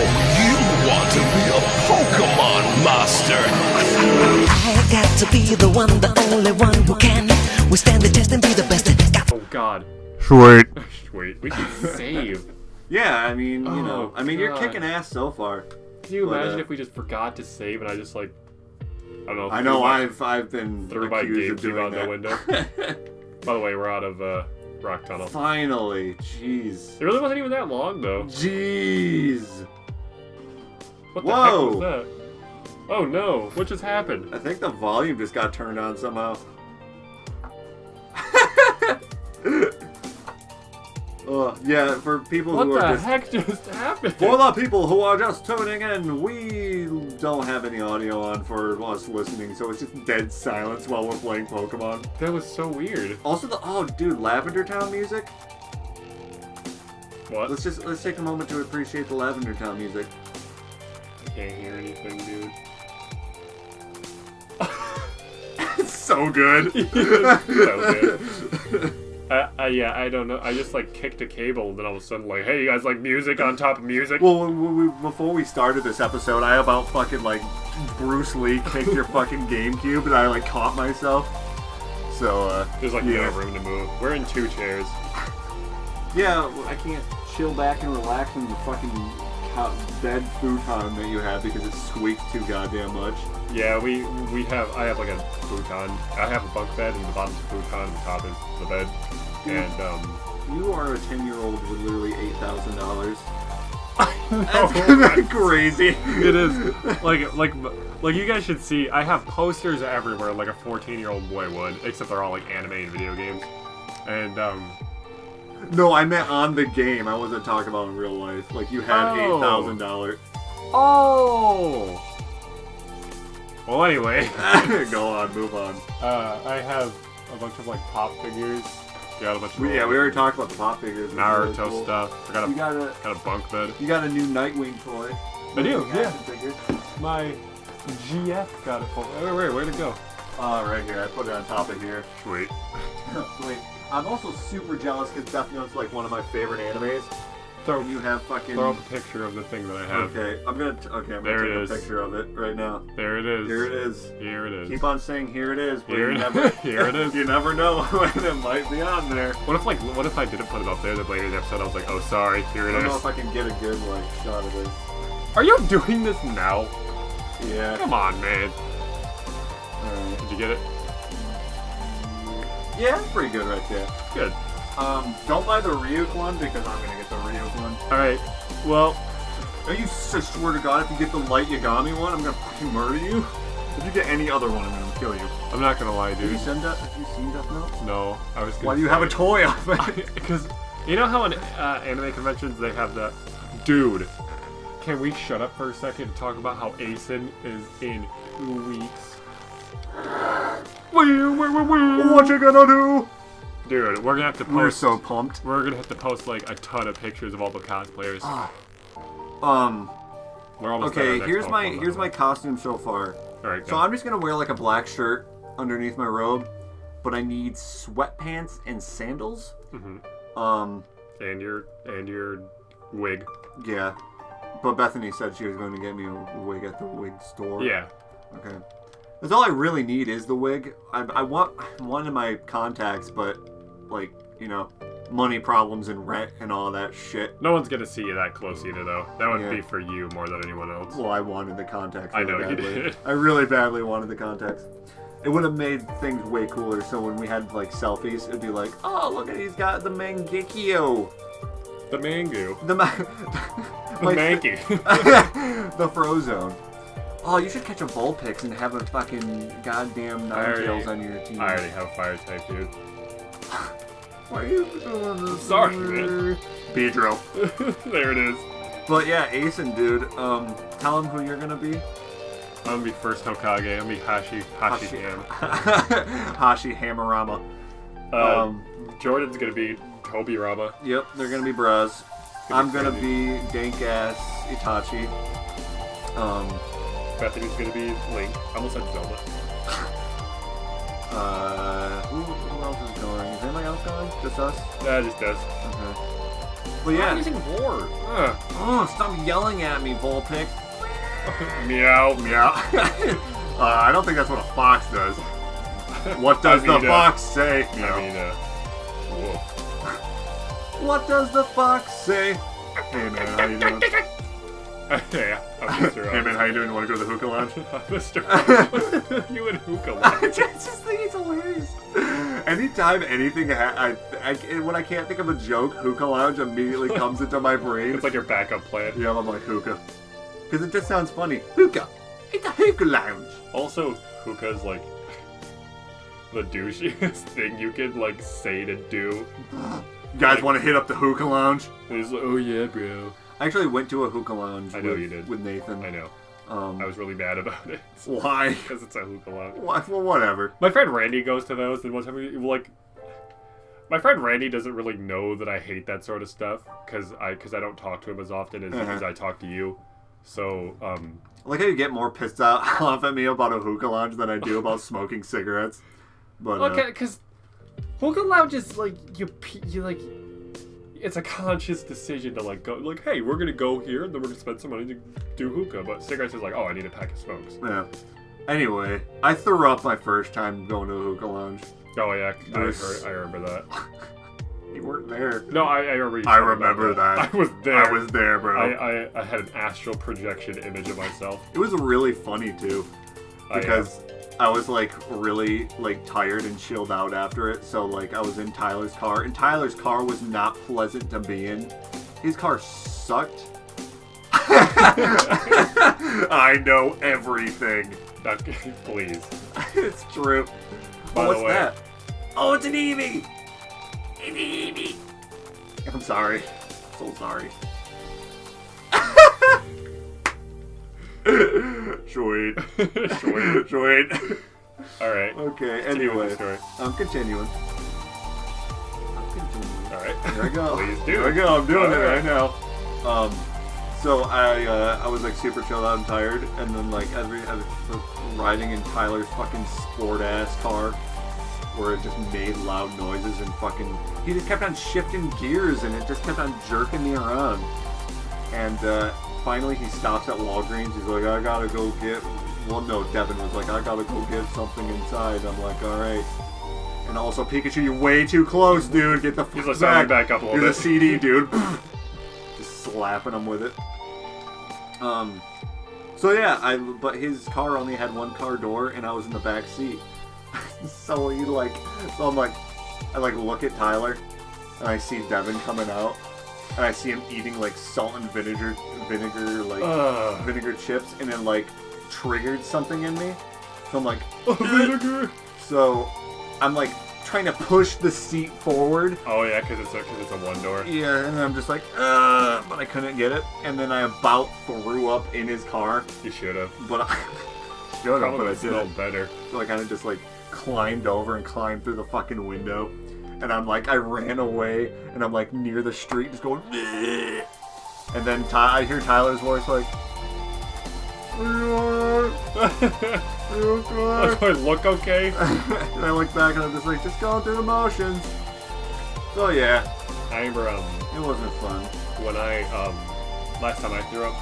you want to be a Pokemon master. I got to be the one, the only one who can withstand the test and be the best. Oh God. Sweet. Sweet. We can save. Yeah, I mean, you know, you're God. kicking ass so far. Can you But, imagine if we just forgot to save and I just like, I don't know. I know I've been threw my accused of GameCube doing out that. the window. By the way, we're out of Rock Tunnel. Finally, jeez. It really wasn't even that long though. Jeez. What the Whoa. heck was that? Oh no! What just happened? I think the volume just got turned on somehow. Yeah, for people What who are the just... heck just happened? For the people who are just tuning in, we don't have any audio on for us listening, so it's just dead silence while we're playing Pokemon. That was so weird. Also, dude, Lavender Town music. What? Let's take a moment to appreciate the Lavender Town music. I can't hear anything, dude. It's so good. So good. Yeah, I don't know. I just like kicked a cable and then all of a sudden like, hey, you guys like music on top of music? Well, before we started this episode, I about fucking like Bruce Lee kicked your fucking GameCube and I like caught myself. So, There's like yeah. no room to move. We're in 2 chairs. Yeah, I can't chill back and relax in the fucking bed futon that you have because it squeaks too goddamn much. Yeah, I have like a futon. I have a bunk bed and the bottom's a futon and the top is the bed. And You are a 10-year-old with literally $8,000. no, That's crazy. it is like you guys should see. I have posters everywhere like a 14-year-old boy would, except they're all like anime and video games. And No, I meant on the game. I wasn't talking about in real life. Like you had $8,000. oh. Well, anyway, Go on, move on. I have a bunch of like pop figures. Got a bunch of We already talked about the pop figures. It's Naruto really cool. stuff. I got You got a bunk bed. a new Nightwing toy. I do, yeah. Action figure. My GF got it for. Where'd it go? Right here. I put it on top of here. Sweet. Wait. I'm also super jealous because Death Note's like one of my favorite animes. Throw, You have fucking. throw up a picture of the thing that I have. Okay, I'm gonna There it take is. a picture of it right now. There it is. Here it is. Here it is. Keep on saying here it is, but Here you it- never. here it is. You never know when it might be on there. What if I didn't put it up there? Then later in the episode, I was like, oh, sorry, here I it don't know is. if I can get a good like shot of this. Are you doing this now? Yeah. Come on, man. Alright. Did you get it? Yeah, it's pretty good right there. Good. Don't buy the Ryuk one because I'm gonna get the Ryuk one. All right. Well, I swear to God, if you get the Light Yagami one, I'm gonna fucking murder you. If you get any other one, I'm gonna kill you. I'm not gonna lie, Have you dude. seen Death Note? No, I was. Gonna Why do you have a toy of it? Because you know how in anime conventions they have the dude. Can we shut up for a second and talk about how Asen is in 2 weeks? What you gonna do? Dude, we're gonna have to post. We're so pumped. We're gonna have to post like a ton of pictures of all the cosplayers. We're almost done Okay, our next here's my Pokemon. costume so far. All right, So go. I'm just gonna wear like a black shirt underneath my robe, but I need sweatpants and sandals. And your wig. Yeah. But Bethany said she was going to get me a wig at the wig store. Yeah. Okay. That's all I really need is the wig. I want one of my contacts, but like, you know, money problems and rent and all that shit. No one's gonna see you that close either, though. That would Yeah. be for you more than anyone else. Well, I wanted the contacts. I Really know you badly. did. I really badly wanted the contacts. It would have made things way cooler. So when we had like selfies, it'd be like, oh, look at he's got the Mangekyo. The Mangu. The The Mankey. The Frozone. Oh, you should catch a Vulpix and have a fucking goddamn Ninetales on your team. I already have Fire type, dude. Why are you doing this? Sorry, man. Beedrill. There it is. But yeah, Asen, dude. Tell him who you're gonna be. I'm gonna be first Hokage. I'm gonna be Hashi Ham. Hashi Hamarama. Jordan's gonna be Toby Rama. Yep, they're gonna be bras. I'm gonna crazy. be dank ass Itachi. Bethany's gonna be Link. I almost said Zelda. Who else is going? Is anybody else going? Just us? Yeah, just does. Okay. Well, yeah. I'm using war. Oh, stop yelling at me, Volpic. Meow. Meow. I don't think that's what a fox does. What does the fox say? Meow. Whoa. What does the fox say? Hey man, how you doing? Yeah, I'm Mr. Hey man, how you doing? You want to go to the hookah lounge? Mr. You and hookah lounge. I just think it's hilarious. Anytime anything, when I can't think of a joke, hookah lounge immediately comes into my brain. It's like your backup plan. Yeah, I'm like hookah. Because it just sounds funny. Hookah. It's a hookah lounge. Also, hookah's like the douchiest thing you could like say to do. You guys want to hit up the hookah lounge? He's like, oh yeah, bro. I actually went to a hookah lounge. I know you did. With Nathan. I know. I was really mad about it. Why? Because it's a hookah lounge. Well, whatever. My friend Randy goes to those, and one time my friend Randy doesn't really know that I hate that sort of stuff because I don't talk to him as often as I talk to you. So, I like how you get more pissed off at me about a hookah lounge than I do about smoking cigarettes. But okay, because hookah lounge is like you like. It's a conscious decision to like go like, hey, we're gonna go here and then we're gonna spend some money to do hookah. But cigarettes is like, oh, I need a pack of smokes. Yeah. Anyway, I threw up my first time going to a hookah lounge. Oh yeah, I remember that. You weren't there. No, I remember. I remember that. I was there. I was there, bro. I had an astral projection image of myself. It was really funny too, because I was like really like tired and chilled out after it. So like I was in Tyler's car, and Tyler's car was not pleasant to be in. His car sucked. I know everything. Please. It's true. By What's the way, that? Oh, it's an Eevee! It's an Eevee! I'm sorry. So sorry. Sweet. Sweet. Alright. Okay, anyway. I'm continuing. Alright. Here I go. Please do. Here I go. I'm doing it Alright. right now. So I was like super chilled out and tired, and then like I was riding in Tyler's fucking sport ass car, where it just made loud noises and fucking he just kept on shifting gears and it just kept on jerking me around. And finally he stops at Walgreens. He's like, I gotta go get. Well, no, Devin was like, I gotta go get something inside. I'm like, all right. And also, Pikachu, you're way too close, dude. Get the fuck back up a little You're bit. the CD, dude. Just slapping him with it. So yeah, but his car only had one car door, and I was in the back seat. So I'm like, I like look at Tyler, and I see Devin coming out, and I see him eating like salt and vinegar chips, and it like triggered something in me. So I'm like, vinegar. So I'm like trying to push the seat forward. Oh yeah, because it's a one door. Yeah, and I'm just like, but I couldn't get it, and then I about threw up in his car. You should have. But I should have, but I smelled didn't. better. So I kind of just like climbed over and climbed through the fucking window, and I'm like, I ran away, and I'm like near the street, just going, bleh. And then I hear Tyler's voice like, are you alright? Are you okay? Do I look okay? And I look back and I'm just like, just going through the motions. So yeah, I remember it wasn't fun. when I last time I threw up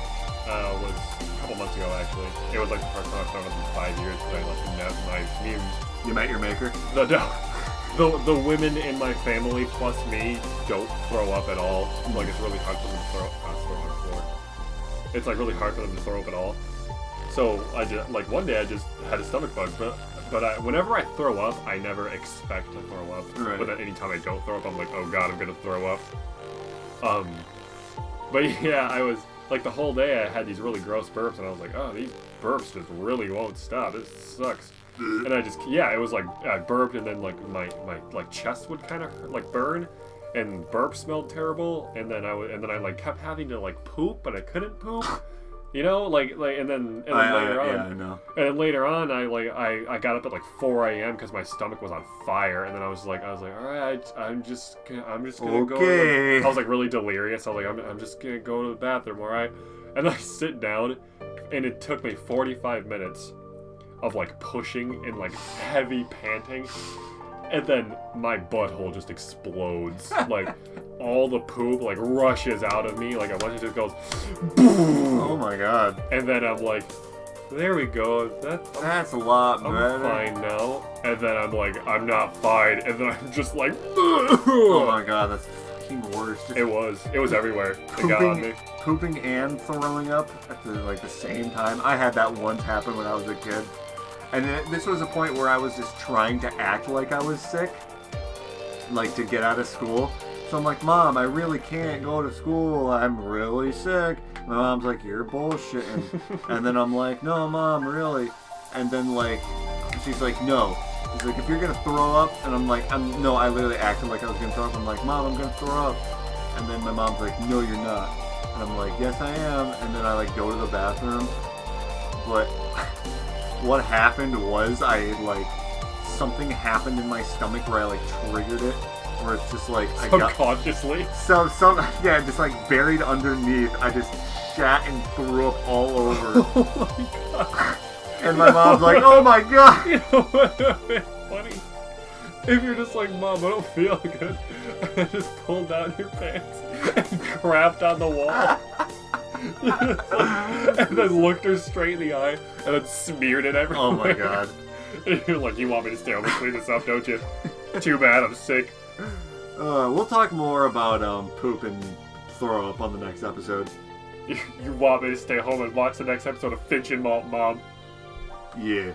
was a couple months ago actually. It was like the first time I threw up in 5 years because You met your maker? The women in my family plus me don't throw up at all. Like it's really hard for them to throw up. On the floor. It's like really hard for them to throw up at all. So I just like one day I just had a stomach bug, but whenever I throw up, I never expect to throw up. Right. But then anytime I don't throw up, I'm like, oh god, I'm gonna throw up. But yeah, I was like the whole day I had these really gross burps, and I was like, oh, these burps just really won't stop. This sucks. And it was like I burped, and then like my like chest would kind of like burn, and burp smelled terrible, and then I like kept having to like poop, but I couldn't poop. You know, and then later on, yeah, I know. And then later on, I got up at like 4 a.m. because my stomach was on fire, and then I was like, all right, I'm just gonna go. I was like really delirious. I was like, I'm just gonna go to the bathroom, all right. And I sit down, and it took me 45 minutes of like pushing and like heavy panting, And then my butthole just explodes. Like, all the poop, like, rushes out of me. Like, a bunch of it just goes, boom. Oh my god. And then I'm like, there we go. That's a lot I'm better. fine now. And then I'm like, I'm not fine. And then I'm just like, Oh my god, that's fucking worse. Just It was everywhere. It got on me. pooping and throwing up at the same time. I had that once happen when I was a kid. And this was a point where I was just trying to act like I was sick, like to get out of school. So I'm like, Mom, I really can't go to school. I'm really sick. My mom's like, you're bullshitting. And then I'm like, no, Mom, really. And then like, she's like, no. She's like, if you're gonna throw up, and I'm like, no, I literally acted like I was gonna throw up. I'm like, Mom, I'm gonna throw up. And then my mom's like, no, you're not. And I'm like, yes, I am. And then I like go to the bathroom, but what happened was something happened in my stomach where I like triggered it, where it's just like I got Subconsciously. yeah, just like buried underneath. I just shat and threw up all over. Oh my god. And my mom's like, oh my god. You know what would be funny? If you're just like, Mom, I don't feel good. And just pulled down your pants and crapped on the wall. And then looked her straight in the eye and then smeared it everywhere. Oh my god. And you're like, you want me to stay home and clean this up, don't you? Too bad, I'm sick. We'll talk more about poop and throw up on the next episode. You want me to stay home and watch the next episode of Finch and Malt, Mom? Yeah.